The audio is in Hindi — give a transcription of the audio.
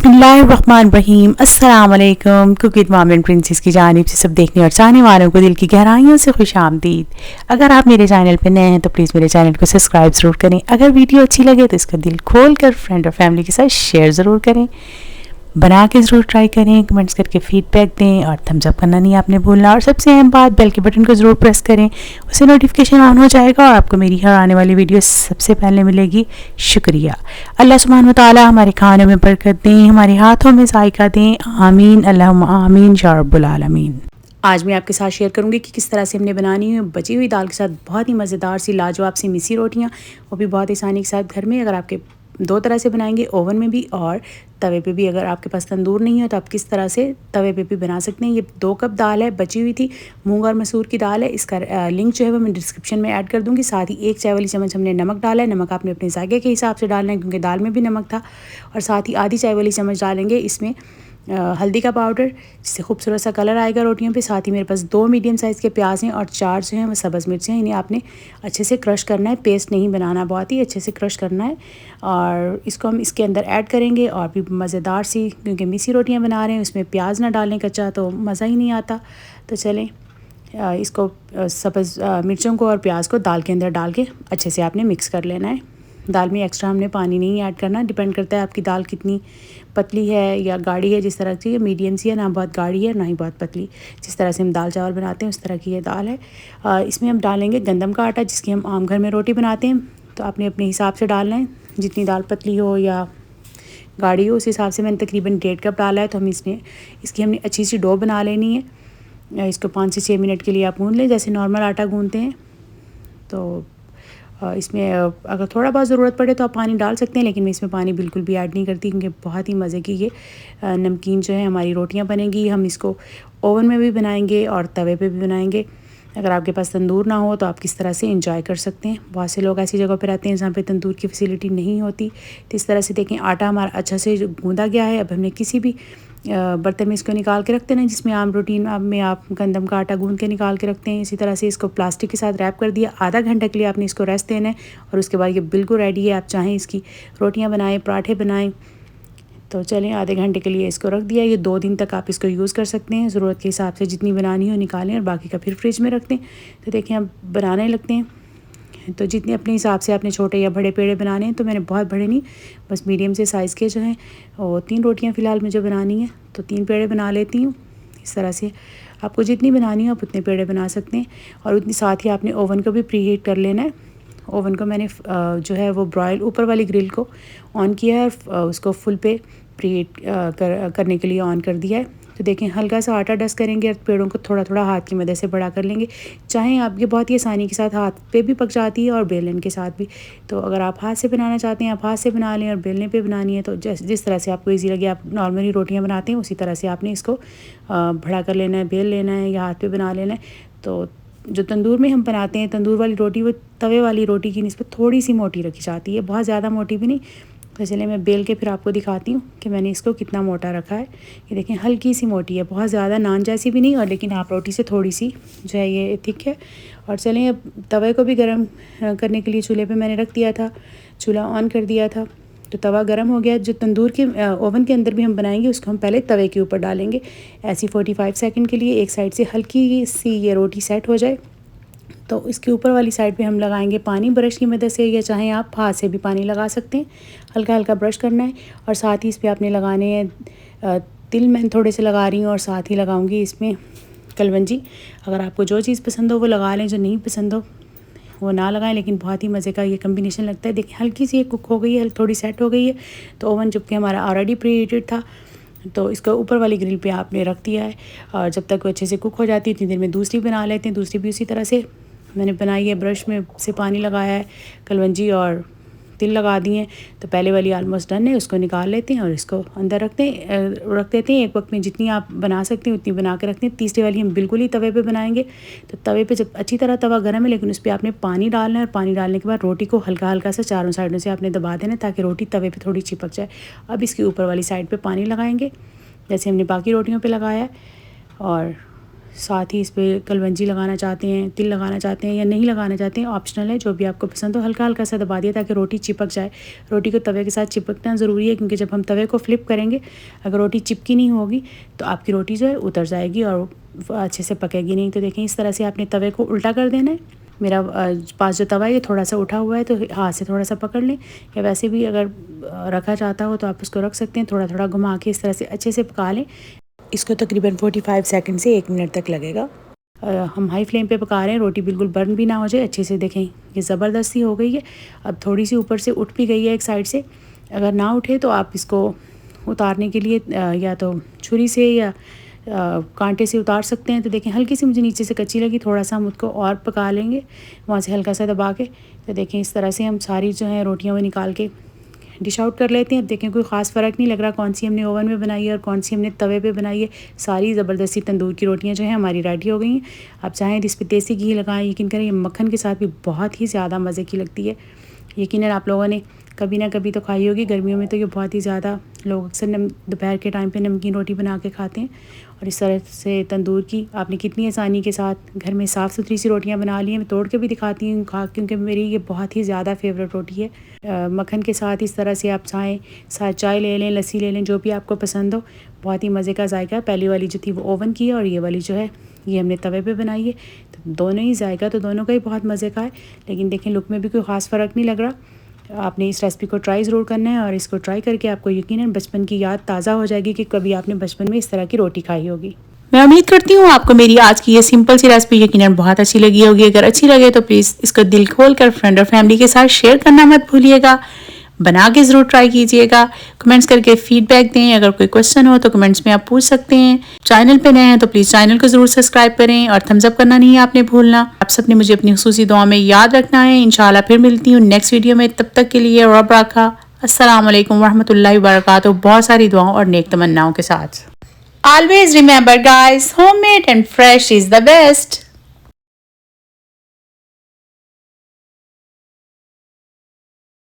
बिस्मिल्लाहिर्रहमानिर्रहीम अस्सलाम वालेकुम। Cook with mom and princess की जानिब से सब देखने और चाहने वालों को दिल की गहराइयों से खुश आमदीद। अगर आप मेरे चैनल पर नए हैं तो प्लीज़ मेरे चैनल को सब्सक्राइब ज़रूर करें। अगर वीडियो अच्छी लगे तो इसका दिल खोल कर फ्रेंड और फैमिली के साथ शेयर ज़रूर करें। बना के ज़रूर ट्राई करें, कमेंट्स करके फीडबैक दें और थम्स अप करना नहीं आपने भूलना। और सबसे अहम बात, बेल के बटन को ज़रूर प्रेस करें, उससे नोटिफिकेशन ऑन हो जाएगा और आपको मेरी हर आने वाली वीडियो सबसे पहले मिलेगी। शुक्रिया। अल्लाह सुब्हान व तआला हमारे खानों में बरकत दें, हमारे हाथों में जायका दें। आमीन अल्लाहुम्मा आमीन या रब्बुल आलमीन। आज मैं आपके साथ शेयर करूंगी कि किस तरह से हमने बनानी है बची हुई दाल के साथ बहुत ही मज़ेदार सी लाजवाब सी मिसी रोटियाँ, वो भी बहुत आसानी के साथ घर में। अगर आपके दो तरह से बनाएंगे, ओवन में भी और तवे पे भी। अगर आपके पास तंदूर नहीं है तो आप किस तरह से तवे पे भी बना सकते हैं। ये 2 कप दाल है, बची हुई थी, मूंग और मसूर की दाल है। इसका लिंक जो है वो मैं डिस्क्रिप्शन में ऐड कर दूंगी। साथ ही 1 चाय वाली चम्मच हमने नमक डाला है। नमक आपने अपने जायके के हिसाब से डालना है क्योंकि दाल में भी नमक था। और साथ ही आधी चाय वाली चम्मच डालेंगे इसमें हल्दी का पाउडर, जिससे खूबसूरत सा कलर आएगा रोटियों पे। साथ ही मेरे पास 2 मीडियम साइज़ के प्याज हैं और 4 जो हैं वो सब्ज़ मिर्च हैं। इन्हें आपने अच्छे से क्रश करना है, पेस्ट नहीं बनाना, बहुत ही अच्छे से क्रश करना है। और इसको हम इसके अंदर ऐड करेंगे और भी मज़ेदार सी, क्योंकि मिसी रोटियां बना रहे हैं उसमें प्याज ना डालें कच्चा तो मज़ा ही नहीं आता। तो चलें इसको सब्ज़ मिर्चों को और प्याज को दाल के अंदर डाल के अच्छे से आपने मिक्स कर लेना है। दाल में एक्स्ट्रा हमने पानी नहीं ऐड करना, डिपेंड करता है आपकी दाल कितनी पतली है या गाढ़ी है। जिस तरह की मीडियम सी है, ना बहुत गाढ़ी है ना ही बहुत पतली, जिस तरह से हम दाल चावल बनाते हैं उस तरह की ये दाल है। इसमें हम डालेंगे गंदम का आटा, जिसकी हम आम घर में रोटी बनाते हैं। तो आपने अपने हिसाब से डालना है, जितनी दाल पतली हो या गाढ़ी हो उस हिसाब से। मैंने तकरीबन 1.5 कप डाला है। तो हम इसकी हमने अच्छी सी डो बना लेनी है। इसको 5 से 6 मिनट के लिए आप गूँध लें, जैसे नॉर्मल आटा गूँधते हैं। तो इसमें अगर थोड़ा बहुत ज़रूरत पड़े तो आप पानी डाल सकते हैं, लेकिन मैं इसमें पानी बिल्कुल भी ऐड नहीं करती क्योंकि बहुत ही मज़े की ये नमकीन जो है हमारी रोटियां बनेगी। हम इसको ओवन में भी बनाएंगे और तवे पे भी बनाएंगे। अगर आपके पास तंदूर ना हो तो आप किस तरह से इंजॉय कर सकते हैं। बहुत से लोग ऐसी जगह पर रहते हैं जहाँ पे तंदूर की फैसिलिटी नहीं होती। तो इस तरह से देखें, आटा हमारा अच्छा से गूँधा गया है। अब हमने किसी भी बर्तन में इसको निकाल के रखते हैं, जिसमें आम रूटीन में आप गंदम का आटा गूँध के निकाल के रखते हैं। इसी तरह से इसको प्लास्टिक के साथ रैप कर दिया। आधा घंटे के लिए आपने इसको रेस्ट देना है और उसके बाद ये बिल्कुल रेडी है। आप चाहें इसकी रोटियां बनाएं, पराठे बनाएं। तो चलें, आधे घंटे के लिए इसको रख दिया। ये 2 दिन तक आप इसको यूज़ कर सकते हैं। ज़रूरत के हिसाब से जितनी बनानी हो निकालें और बाकी का फिर फ्रिज में रख दें। तो देखें, अब बनाने लगते हैं। तो जितने अपने हिसाब से आपने छोटे या बड़े पेड़े बनाने हैं, तो मैंने बहुत बड़े नहीं, बस मीडियम से साइज़ के जो हैं वो 3 रोटियां फ़िलहाल मुझे बनानी है, तो 3 पेड़े बना लेती हूँ। इस तरह से आपको जितनी बनानी हो आप उतने पेड़े बना सकते हैं। और उतनी साथ ही आपने ओवन को भी प्री हीट कर लेना है। ओवन को मैंने जो है वो ब्रॉयल ऊपर वाली ग्रिल को ऑन किया है और उसको फुल पे प्री हीट करने के लिए ऑन कर दिया है। तो देखें, हल्का सा आटा डस्ट करेंगे और पेड़ों को थोड़ा थोड़ा हाथ की मदद से बड़ा कर लेंगे। चाहें आप, ये बहुत ही आसानी के साथ हाथ पे भी पक जाती है और बेलन के साथ भी। तो अगर आप हाथ से बनाना चाहते हैं आप हाथ से बना लें, और बेलने पे बनानी है तो जिस तरह से आपको ईजी लगे, आप नॉर्मली रोटियां बनाते हैं उसी तरह से आपने इसको बड़ा कर लेना है, बेल लेना है या हाथ पे बना लेना है। तो जो तंदूर में हम बनाते हैं, तंदूर वाली रोटी वो तवे वाली रोटी की निस्बत थोड़ी सी मोटी रखी जाती है, बहुत ज़्यादा मोटी भी नहीं। तो चलिए मैं बेल के फिर आपको दिखाती हूँ कि मैंने इसको कितना मोटा रखा है। ये देखें, हल्की सी मोटी है, बहुत ज़्यादा नान जैसी भी नहीं, और लेकिन आप रोटी से थोड़ी सी जो है ये थिक है। और चलें, अब तवे को भी गर्म करने के लिए चूल्हे पे मैंने रख दिया था, चूल्हा ऑन कर दिया था। तो तवा गर्म हो गया। जो तंदूर के ओवन के अंदर भी हम बनाएंगे उसको हम पहले तवे के ऊपर डालेंगे, ऐसी 45 सेकंड के लिए। एक साइड से हल्की सी ये रोटी सेट हो जाए तो इसके ऊपर वाली साइड पे हम लगाएंगे पानी ब्रश की मदद से, या चाहें आप हाथ से भी पानी लगा सकते हैं। हल्का हल्का ब्रश करना है। और साथ ही इस पर आपने लगाने हैं तिल, मैं थोड़े से लगा रही हूँ, और साथ ही लगाऊंगी इसमें कलवंजी। अगर आपको जो चीज़ पसंद हो वो लगा लें, जो नहीं पसंद हो वो ना लगाएं, लेकिन बहुत ही मज़े का ये कम्बिनेशन लगता है। देखिए, हल्की सी कुक हो गई है, थोड़ी सेट हो गई है। तो ओवन जबकि हमारा ऑलरेडी प्री हीटेड था, तो इसको ऊपर वाली ग्रिल पे आपने रख दिया है। और जब तक वो अच्छे से कुक हो जाती है उतनी देर में दूसरी बना लेते हैं। दूसरी भी उसी तरह से मैंने बनाई है, ब्रश में से पानी लगाया है, कलवंजी और तिल लगा दिए हैं। तो पहले वाली आलमोस्ट डन है, उसको निकाल लेते हैं और इसको अंदर रख देते हैं। एक वक्त में जितनी आप बना सकते हैं उतनी बना के रखते हैं। तीसरी वाली हम बिल्कुल ही तवे पे बनाएंगे। तो तवे पे जब अच्छी तरह तवा गर्म है, लेकिन उस पर आपने पानी डालना है, और पानी डालने के बाद रोटी को हल्का हल्का सा चारों साइडों से आपने दबा देना है ताकि रोटी तवे पर थोड़ी चिपक जाए। अब इसके ऊपर वाली साइड पर पानी लगाएंगे जैसे हमने बाकी रोटियों पर लगाया है, और साथ ही इस पर कलवंजी लगाना चाहते हैं, तिल लगाना चाहते हैं या नहीं लगाना चाहते हैं, ऑप्शनल है, जो भी आपको पसंद हो। हल्का हल्का सा दबा दिया ताकि रोटी चिपक जाए। रोटी को तवे के साथ चिपकना ज़रूरी है, क्योंकि जब हम तवे को फ्लिप करेंगे अगर रोटी चिपकी नहीं होगी तो आपकी रोटी जो है उतर जाएगी और अच्छे से पकेगी नहीं। तो देखें, इस तरह से आपने तवे को उल्टा कर देना है। मेरा पास जो तवा है ये थोड़ा सा उठा हुआ है, तो हाथ से थोड़ा सा पकड़ लें, या वैसे भी अगर रखा चाहता हो तो आप उसको रख सकते हैं। थोड़ा थोड़ा घुमा के इस तरह से अच्छे से पका लें। इसको तकरीबन 45 सेकंड से 1 मिनट तक लगेगा। हम हाई फ्लेम पे पका रहे हैं, रोटी बिल्कुल बर्न भी ना हो जाए। अच्छे से देखें, ये ज़बरदस्ती हो गई है। अब थोड़ी सी ऊपर से उठ भी गई है एक साइड से। अगर ना उठे तो आप इसको उतारने के लिए या तो छुरी से या कांटे से उतार सकते हैं। तो देखें, हल्की सी मुझे नीचे से कच्ची लगी, थोड़ा सा हम उसको और पका लेंगे वहाँ से हल्का सा दबा के। तो देखें, इस तरह से हम सारी जो है रोटियाँ वो निकाल के डिश आउट कर लेते हैं। अब देखें, कोई ख़ास फ़र्क नहीं लग रहा कौन सी हमने ओवन में बनाई है और कौन सी हमने तवे पे बनाई है। सारी ज़बरदस्ती तंदूर की रोटियां जो हैं हमारी रेडी हो गई हैं। आप चाहें तो इस पर देसी घी लगाएं, यकीन करें ये मक्खन के साथ भी बहुत ही ज़्यादा मज़े की लगती है। यकीनन आप लोगों ने कभी ना कभी तो खाई होगी। गर्मियों में तो ये बहुत ही ज़्यादा लोग अक्सर दोपहर के टाइम पे नमकीन रोटी बना के खाते हैं। और इस तरह से तंदूर की आपने कितनी आसानी के साथ घर में साफ़ सुथरी सी रोटियां बना ली हैं। मैं तोड़ के भी दिखाती हूँ क्योंकि मेरी ये बहुत ही ज़्यादा फेवरेट रोटी है। मक्खन के साथ इस तरह से आप चाहें साथ चाय ले लें, लस्सी ले लें, जो भी आपको पसंद हो। बहुत ही मज़े का जायका है। पहली वाली जो थी वो ओवन की है और ये वाली जो है ये हमने तवे पे बनाई है। तो दोनों ही जायका तो दोनों का ही बहुत मज़े का है। लेकिन देखें, लुक में भी कोई ख़ास फ़र्क नहीं लग रहा। आपने इस रेसिपी को ट्राई ज़रूर करना है और इसको ट्राई करके आपको यकीनन बचपन की याद ताज़ा हो जाएगी कि कभी आपने बचपन में इस तरह की रोटी खाई होगी। मैं उम्मीद करती हूँ आपको मेरी आज की ये सिंपल सी रेसिपी यकीनन बहुत अच्छी लगी होगी। अगर अच्छी लगे तो प्लीज़ इसको दिल खोल कर फ्रेंड और फैमिली के साथ शेयर करना मत भूलिएगा। बना के ज़रूर ट्राई कीजिएगा। कमेंट्स करके फीडबैक दें। अगर कोई क्वेश्चन हो तो कमेंट्स में आप पूछ सकते हैं। चैनल पे नए हैं तो प्लीज़ चैनल को ज़रूर सब्सक्राइब करें और थम्स अप करना नहीं है आपने भूलना। आप सबने मुझे अपनी खुसूसी दुआ में याद रखना है। इंशाल्लाह फिर मिलती हूँ नेक्स्ट वीडियो में। तब तक के लिए रब रखा। अस्सलाम वालेकुम रहमतुल्लाहि व बरकातुहू। बहुत सारी दुआओं और नेक तमन्नाओं के साथ। Always remember guys, homemade and fresh is the best.